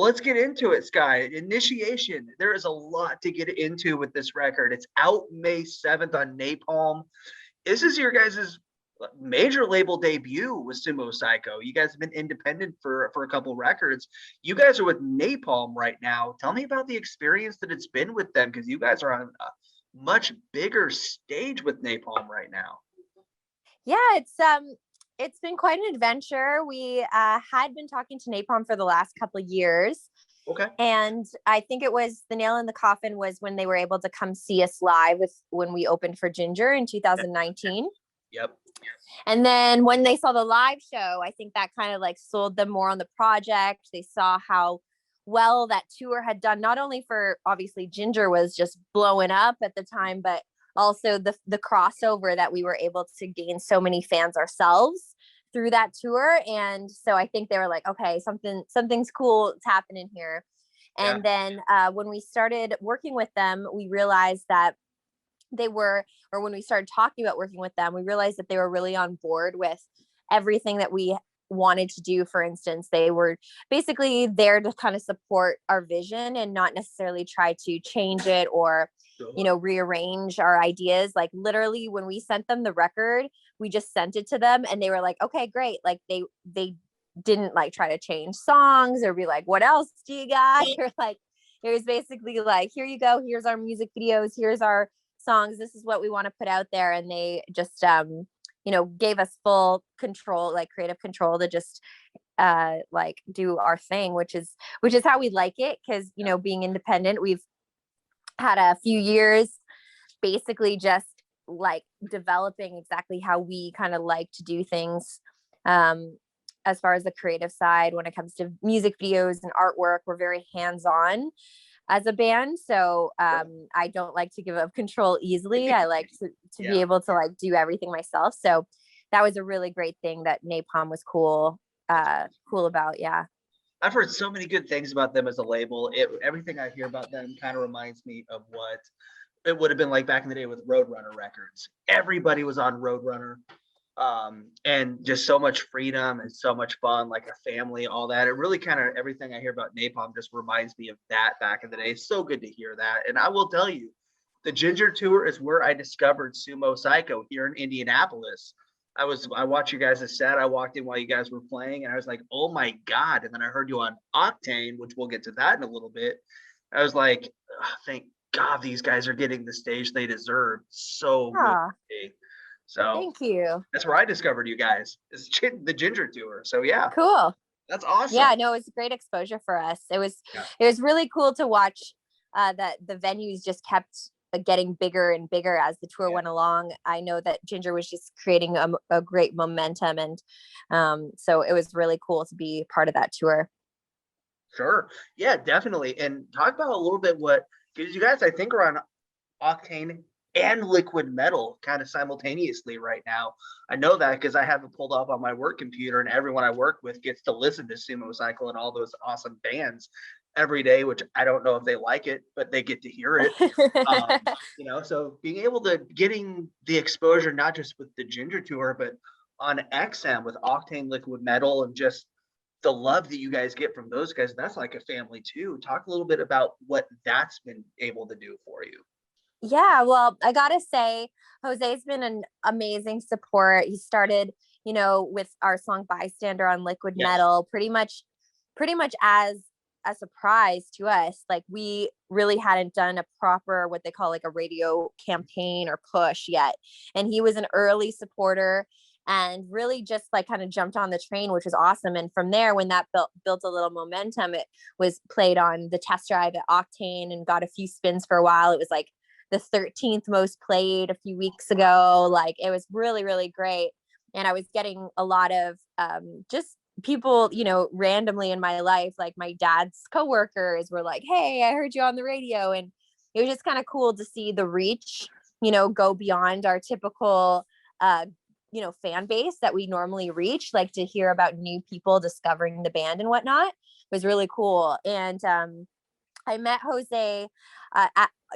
let's get into it, Skye. Initiation. There is a lot to get into with this record. It's out May 7th on Napalm. This is your guys' major label debut with Sumo Cyco. You guys have been independent for a couple records. You guys are with Napalm right now. Tell me about the experience that it's been with them, because you guys are on a much bigger stage with Napalm right now. Yeah, it's been quite an adventure. We had been talking to Napalm for the last couple of years. Okay. And I think it was the nail in the coffin was when they were able to come see us live when we opened for Ginger in 2019. Yep. And then when they saw the live show, I think that kind of like sold them more on the project. They saw how well that tour had done, not only for obviously Ginger was just blowing up at the time, but also the crossover that we were able to gain so many fans ourselves through that tour. And so I think they were like, okay, something's cool. It's happening here. And then when we started working with them, we realized that when we started talking about working with them, we realized that they were really on board with everything that we wanted to do. For instance, they were basically there to kind of support our vision and not necessarily try to change it or, rearrange our ideas. Like literally when we sent them the record, we just sent it to them and they were like, okay, great. Like they didn't like try to change songs or be like, what else do you got? Or like, it was basically like, here you go. Here's our music videos. Here's our songs. This is what we want to put out there. And they just, gave us full control, like creative control to just like do our thing, which is how we like it. Cause being independent, we've had a few years basically just like developing exactly how we kind of like to do things. As far as the creative side, when it comes to music videos and artwork, we're very hands-on as a band. So I don't like to give up control easily. I like to be able to like do everything myself. So that was a really great thing that Napalm was cool about. Yeah. I've heard so many good things about them as a label. Everything I hear about them kind of reminds me of what it would have been like back in the day with Roadrunner Records. Everybody was on Roadrunner. And just so much freedom and so much fun, like a family, all that. It really kind of everything I hear about Napalm just reminds me of that back in the day. It's so good to hear that. And I will tell you, the Ginger Tour is where I discovered Sumo Cyco here in Indianapolis. I watched you guys' set. I walked in while you guys were playing and I was like, oh my God. And then I heard you on Octane, which we'll get to that in a little bit. I was like, oh, thank God these guys are getting the stage they deserve. So good. So thank you. That's where I discovered you guys. It's the Ginger Tour. So yeah. Cool. That's awesome. Yeah, no, it was great exposure for us. It was really cool to watch that the venues just kept getting bigger and bigger as the tour went along. I know that Ginger was just creating a great momentum. And so it was really cool to be part of that tour. Sure. Yeah, definitely. And talk about a little bit because you guys, I think, are on Octane and Liquid Metal kind of simultaneously right now. I know that because I have it pulled up on my work computer and everyone I work with gets to listen to Sumo Cyco and all those awesome bands every day, which I don't know if they like it, but they get to hear it. So being able to getting the exposure, not just with the Ginger Tour, but on XM with Octane, Liquid Metal, and just the love that you guys get from those guys, that's like a family too. Talk a little bit about what that's been able to do for you. Yeah, well, I gotta say, Jose's been an amazing support. He started, with our song Bystander on Liquid Metal, pretty much as a surprise to us. Like we really hadn't done a proper, what they call like a radio campaign or push yet. And he was an early supporter and really just like kind of jumped on the train, which was awesome. And from there, when that built a little momentum, it was played on the test drive at Octane and got a few spins for a while. It was like the 13th most played a few weeks ago. Like it was really, really great. And I was getting a lot of just people, randomly in my life, like my dad's coworkers were like, hey, I heard you on the radio. And it was just kind of cool to see the reach, go beyond our typical, fan base that we normally reach, like to hear about new people discovering the band and whatnot was really cool. And I met Jose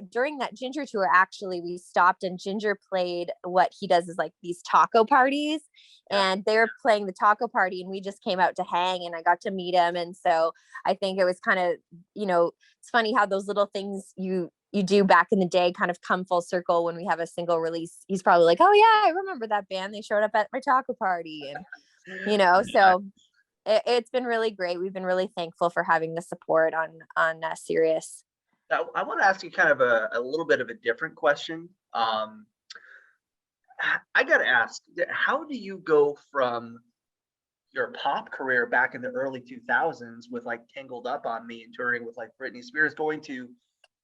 during that Ginger tour. Actually, we stopped and Ginger played what he does is like these taco parties. and they're playing the taco party, and we just came out to hang, and I got to meet him. And so I think it was kind of, it's funny how those little things you do back in the day kind of come full circle when we have a single release. He's probably like, oh yeah, I remember that band. They showed up at my taco party. And, so it's been really great. We've been really thankful for having the support on Sirius. I want to ask you kind of a little bit of a different question. I got to ask, how do you go from your pop career back in the early 2000s with like Tangled Up on Me and touring with like Britney Spears, going to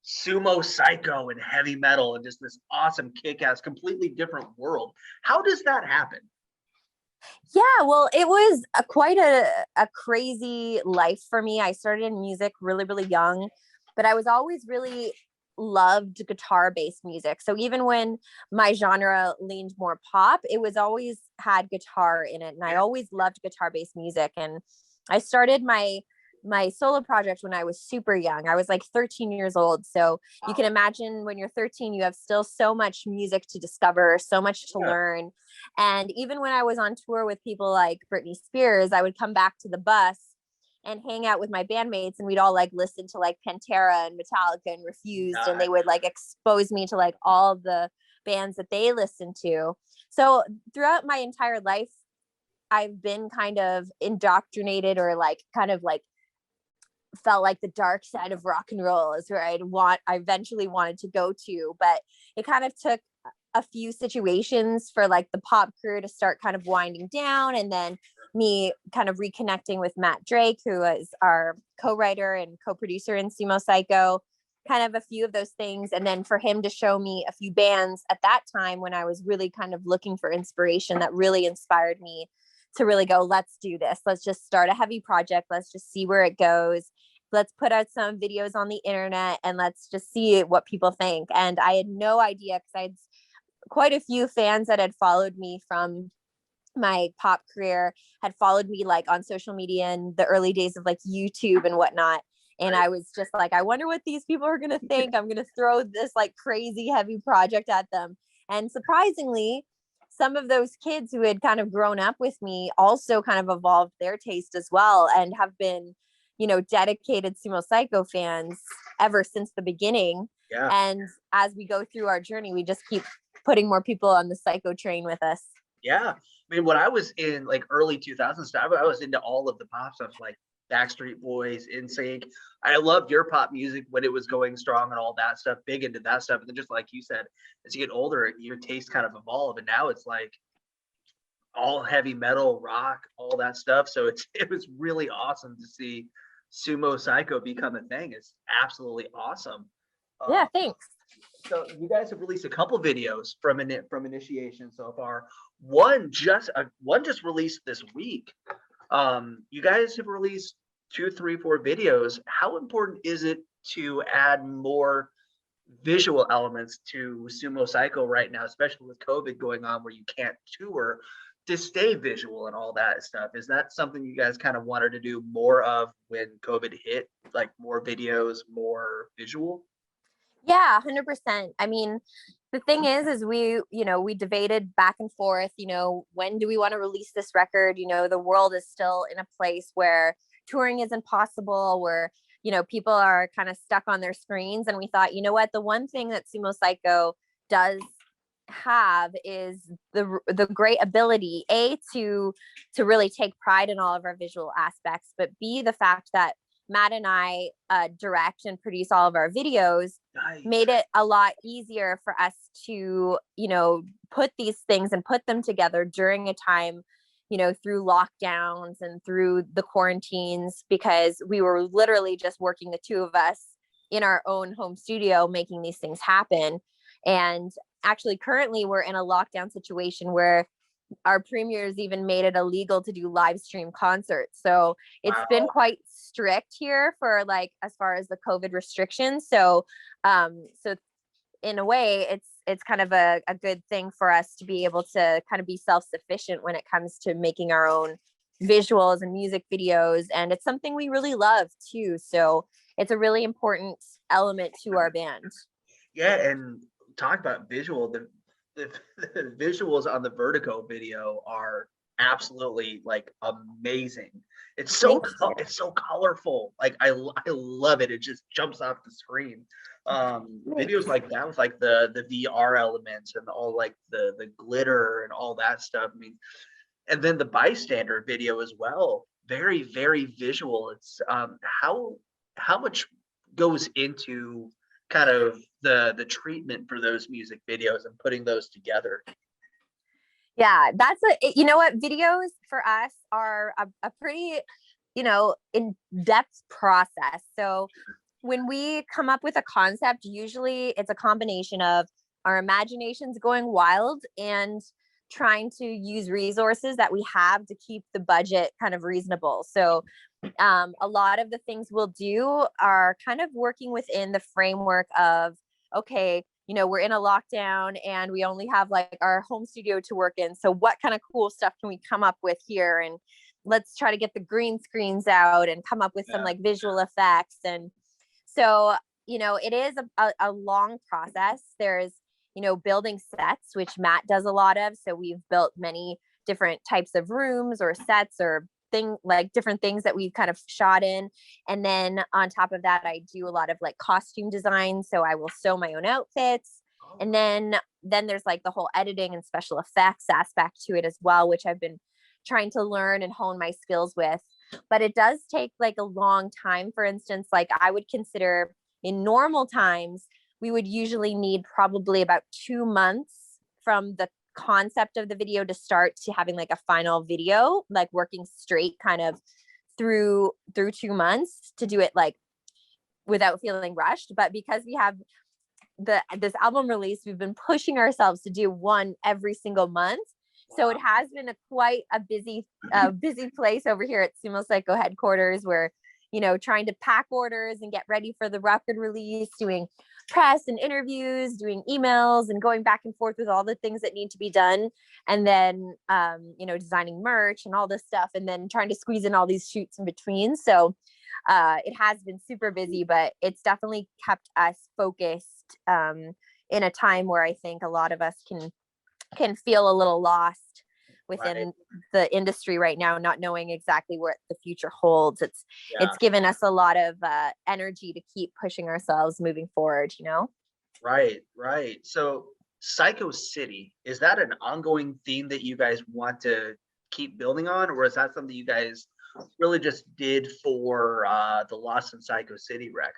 Sumo Cyco and heavy metal and just this awesome kick-ass, completely different world? How does that happen? Yeah, well, it was quite a crazy life for me. I started in music really, really young, but I was always really loved guitar-based music. So even when my genre leaned more pop, it was always had guitar in it. And I always loved guitar-based music. And I started my solo project when I was super young. I was like 13 years old. So you can imagine when you're 13, you have still so much music to discover, so much to learn. And even when I was on tour with people like Britney Spears, I would come back to the bus and hang out with my bandmates, and we'd all like listen to like Pantera and Metallica and Refused, and they would like expose me to like all the bands that they listened to. So throughout my entire life, I've been kind of indoctrinated, or like kind of like felt like the dark side of rock and roll is where I eventually wanted to go to. But it kind of took a few situations for like the pop career to start kind of winding down, and then me kind of reconnecting with Matt Drake, who is our co-writer and co-producer in Sumo Cyco, kind of a few of those things. And then for him to show me a few bands at that time when I was really kind of looking for inspiration, that really inspired me to really go, let's do this. Let's just start a heavy project. Let's just see where it goes. Let's put out some videos on the internet and let's just see what people think. And I had no idea, because I had quite a few fans that had followed me from my pop career, had followed me like on social media in the early days of like YouTube and whatnot. And I was just like, I wonder what these people are going to think. I'm going to throw this like crazy heavy project at them. And surprisingly, some of those kids who had kind of grown up with me also kind of evolved their taste as well, and have been, dedicated Sumo Cyco fans ever since the beginning. Yeah. And as we go through our journey, we just keep putting more people on the Cyco train with us. Yeah. I mean, when I was in like early 2000s stuff, I was into all of the pop stuff, like Backstreet Boys, NSYNC. I loved your pop music when it was going strong and all that stuff, big into that stuff. And then just like you said, as you get older, your taste kind of evolve. And now it's like all heavy metal, rock, all that stuff. So it was really awesome to see Sumo Cyco become a thing. It's absolutely awesome. Yeah, thanks. So you guys have released a couple videos from Initiation so far. One just released this week. You guys have released 2, 3, 4 videos. How important is it to add more visual elements to Sumo Cyco right now, especially with COVID going on where you can't tour, to stay visual and all that stuff? Is that something you guys kind of wanted to do more of when COVID hit, like more videos, more visual? Yeah, 100%. I mean, the thing is we debated back and forth, when do we want to release this record? The world is still in a place where touring isn't possible, where, people are kind of stuck on their screens. And we thought, what, the one thing that Sumo Cyco does have is the great ability, to really take pride in all of our visual aspects, but B, the fact that Matt and I direct and produce all of our videos. Nice. Made it a lot easier for us to, put these things and put them together during a time, through lockdowns and through the quarantines, because we were literally just working, the two of us, in our own home studio, making these things happen. And actually, currently, we're in a lockdown situation where our premiers even made it illegal to do live stream concerts. So it's been quite strict here for like, as far as the COVID restrictions. So in a way, it's kind of a good thing for us to be able to kind of be self-sufficient when it comes to making our own visuals and music videos. And it's something we really love too. So it's a really important element to our band. Yeah. And talk about visual, the visuals on the Vertigo video are absolutely like amazing. Thank you. It's so colorful. Like I love it. It just jumps off the screen. Videos Thanks. like that with like the VR elements and all like the glitter and all that stuff. I mean, and then the bystander video as well. Very, very visual. It's how much goes into kind of the treatment for those music videos and putting those together. Yeah, you know what, videos for us are a pretty, in-depth process. So when we come up with a concept, usually it's a combination of our imaginations going wild and trying to use resources that we have to keep the budget kind of reasonable. So a lot of the things we'll do are kind of working within the framework of, okay, we're in a lockdown and we only have like our home studio to work in. So what kind of cool stuff can we come up with here? And let's try to get the green screens out and come up with some like visual effects. And so, it is a long process. There's, building sets, which Matt does a lot of. So we've built many different types of rooms or sets or different things that we've kind of shot in. And then on top of that, I do a lot of like costume design. So I will sew my own outfits. And then there's like the whole editing and special effects aspect to it as well, which I've been trying to learn and hone my skills with. But it does take like a long time. For instance, like I would consider in normal times, we would usually need probably about 2 months from the concept of the video to start to having like a final video, like working straight kind of through 2 months to do it like without feeling rushed. But because we have this album release, we've been pushing ourselves to do one every single month. So it has been quite a busy place over here at Sumo Cyco headquarters, where, trying to pack orders and get ready for the record release, doing press and interviews, doing emails and going back and forth with all the things that need to be done. And then, designing merch and all this stuff, and then trying to squeeze in all these shoots in between. So it has been super busy, but it's definitely kept us focused in a time where I think a lot of us can feel a little lost within the industry right now, not knowing exactly what the future holds. It's given us a lot of energy to keep pushing ourselves moving forward, Right. So Psycho City, is that an ongoing theme that you guys want to keep building on, or is that something you guys really just did for the Lost in Psycho City record?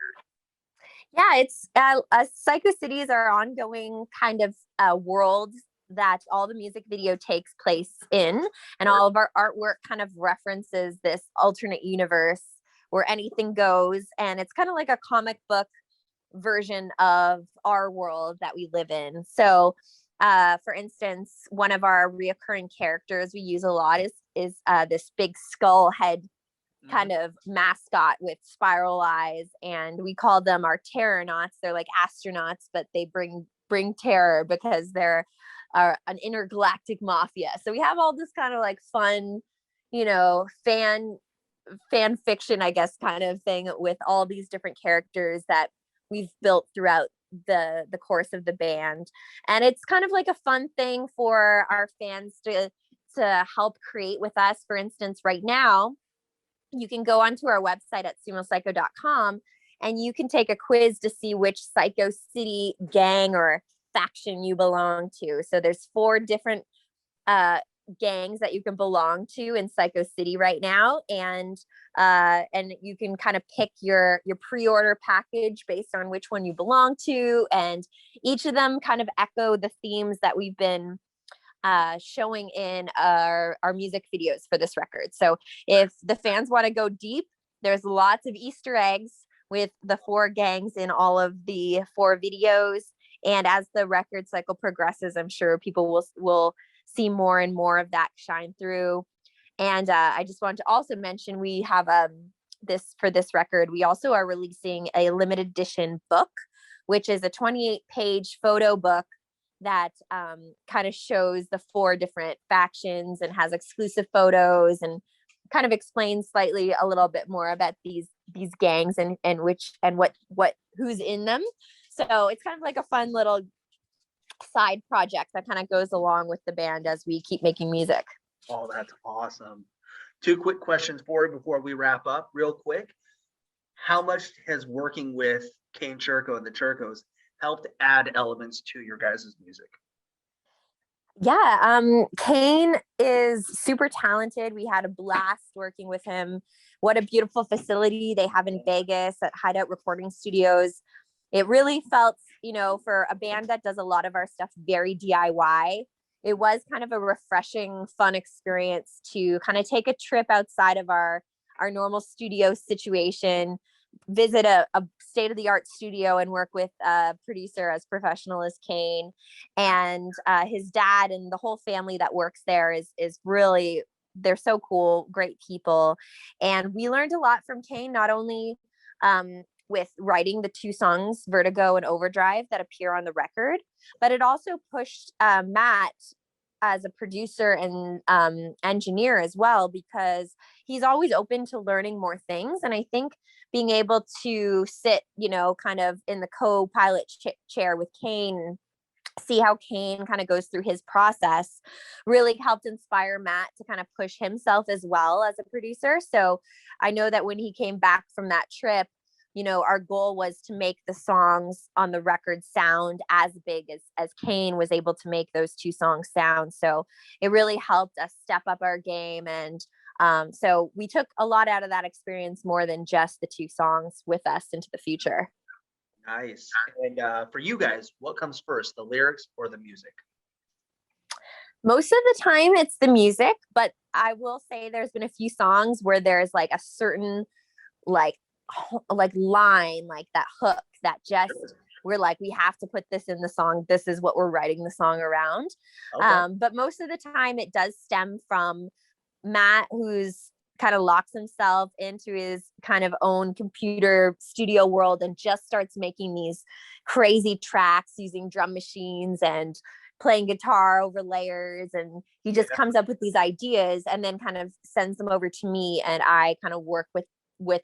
Yeah, it's Psycho City is our ongoing kind of world that all the music video takes place in, and all of our artwork kind of references this alternate universe where anything goes. And it's kind of like a comic book version of our world that we live in. So for instance, one of our reoccurring characters we use a lot is this big skull head kind of mascot with spiral eyes, and we call them our terrornauts. They're like astronauts, but they bring terror because they're an intergalactic mafia. So we have all this kind of like fun, fan fiction, I guess, kind of thing with all these different characters that we've built throughout the course of the band. And it's kind of like a fun thing for our fans to help create with us. For instance, right now, you can go onto our website at sumocyco.com and you can take a quiz to see which Psycho City gang or faction you belong to. So there's 4 different gangs that you can belong to in Psycho City right now, and you can kind of pick your pre-order package based on which one you belong to, and each of them kind of echo the themes that we've been showing in our music videos for this record. So if the fans want to go deep, there's lots of Easter eggs with the 4 gangs in all of the 4 videos. And as the record cycle progresses, I'm sure people will see more and more of that shine through. And I just wanted to also mention, we have for this record, we also are releasing a limited edition book, which is a 28-page photo book that kind of shows the 4 different factions and has exclusive photos and kind of explains slightly a little bit more about these gangs and who's in them. So it's kind of like a fun little side project that kind of goes along with the band as we keep making music. Oh, that's awesome. Two quick questions for you before we wrap up real quick. How much has working with Kane Churko and the Churkos helped add elements to your guys' music? Yeah, Kane is super talented. We had a blast working with him. What a beautiful facility they have in Vegas at Hideout Recording Studios. It really felt, for a band that does a lot of our stuff very DIY, it was kind of a refreshing, fun experience to kind of take a trip outside of our normal studio situation, visit a state-of-the-art studio and work with a producer as professional as Kane, and his dad and the whole family that works there is really, they're so cool, great people. And we learned a lot from Kane, not only with writing the two songs Vertigo and Overdrive that appear on the record, but it also pushed Matt as a producer and engineer as well, because he's always open to learning more things. And I think being able to sit, kind of in the co-pilot chair with Kane, see how Kane kind of goes through his process, really helped inspire Matt to kind of push himself as well as a producer. So I know that when he came back from that trip, our goal was to make the songs on the record sound as big as Kane was able to make those two songs sound. So it really helped us step up our game. And so we took a lot out of that experience, more than just the two songs, with us into the future. Nice. And for you guys, what comes first, the lyrics or the music? Most of the time it's the music, but I will say there's been a few songs where there's like a certain like line, like that hook that just, we're like, we have to put this in the song. This is what we're writing the song around. Okay. But most of the time it does stem from Matt, who's kind of locks himself into his kind of own computer studio world and just starts making these crazy tracks using drum machines and playing guitar over layers. And he just comes up with these ideas and then kind of sends them over to me, and I kind of work with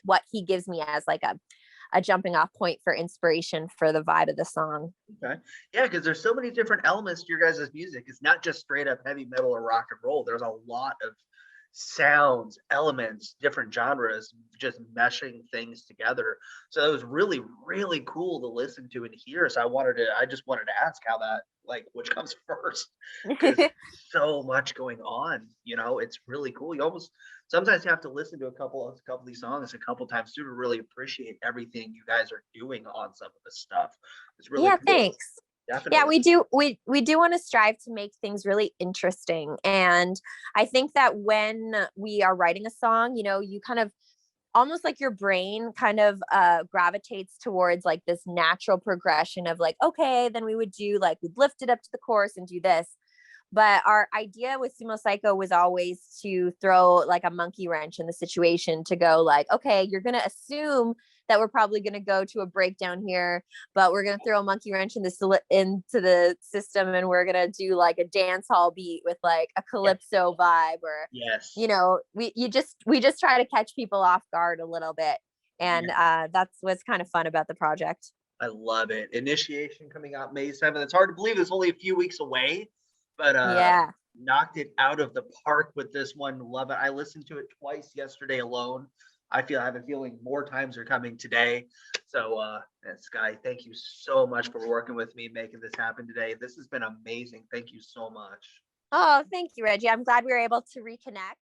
what he gives me as like a jumping off point for inspiration for the vibe of the song. Okay. Yeah, because there's so many different elements to your guys' music. It's not just straight up heavy metal or rock and roll. There's a lot of sounds, elements, different genres, just meshing things together. So it was really, really cool to listen to and hear. So I just wanted to ask how that, like, which comes first? Because so much going on, it's really cool. You almost sometimes you have to listen to a couple of these songs a couple times too to really appreciate everything you guys are doing on some of this stuff. It's really cool. Thanks. Definitely. Yeah, we do want to strive to make things really interesting. And I think that when we are writing a song, you kind of almost like your brain kind of gravitates towards like this natural progression of like, okay, then we would do like, we'd lift it up to the chorus and do this. But our idea with Sumo Cyco was always to throw like a monkey wrench in the situation, to go like, okay, you're going to assume that we're probably going to go to a breakdown here, but we're going to throw a monkey wrench into the system, and we're going to do like a dance hall beat with like a calypso vibe, or we just try to catch people off guard a little bit. And that's what's kind of fun about the project. I love it. Initiation coming out May 7th. It's hard to believe it's only a few weeks away, but knocked it out of the park with this one. Love it. I listened to it twice yesterday alone. I have a feeling more times are coming today. So Skye, thank you so much for working with me, making this happen today. This has been amazing. Thank you so much. Oh, thank you, Reggie. I'm glad we were able to reconnect.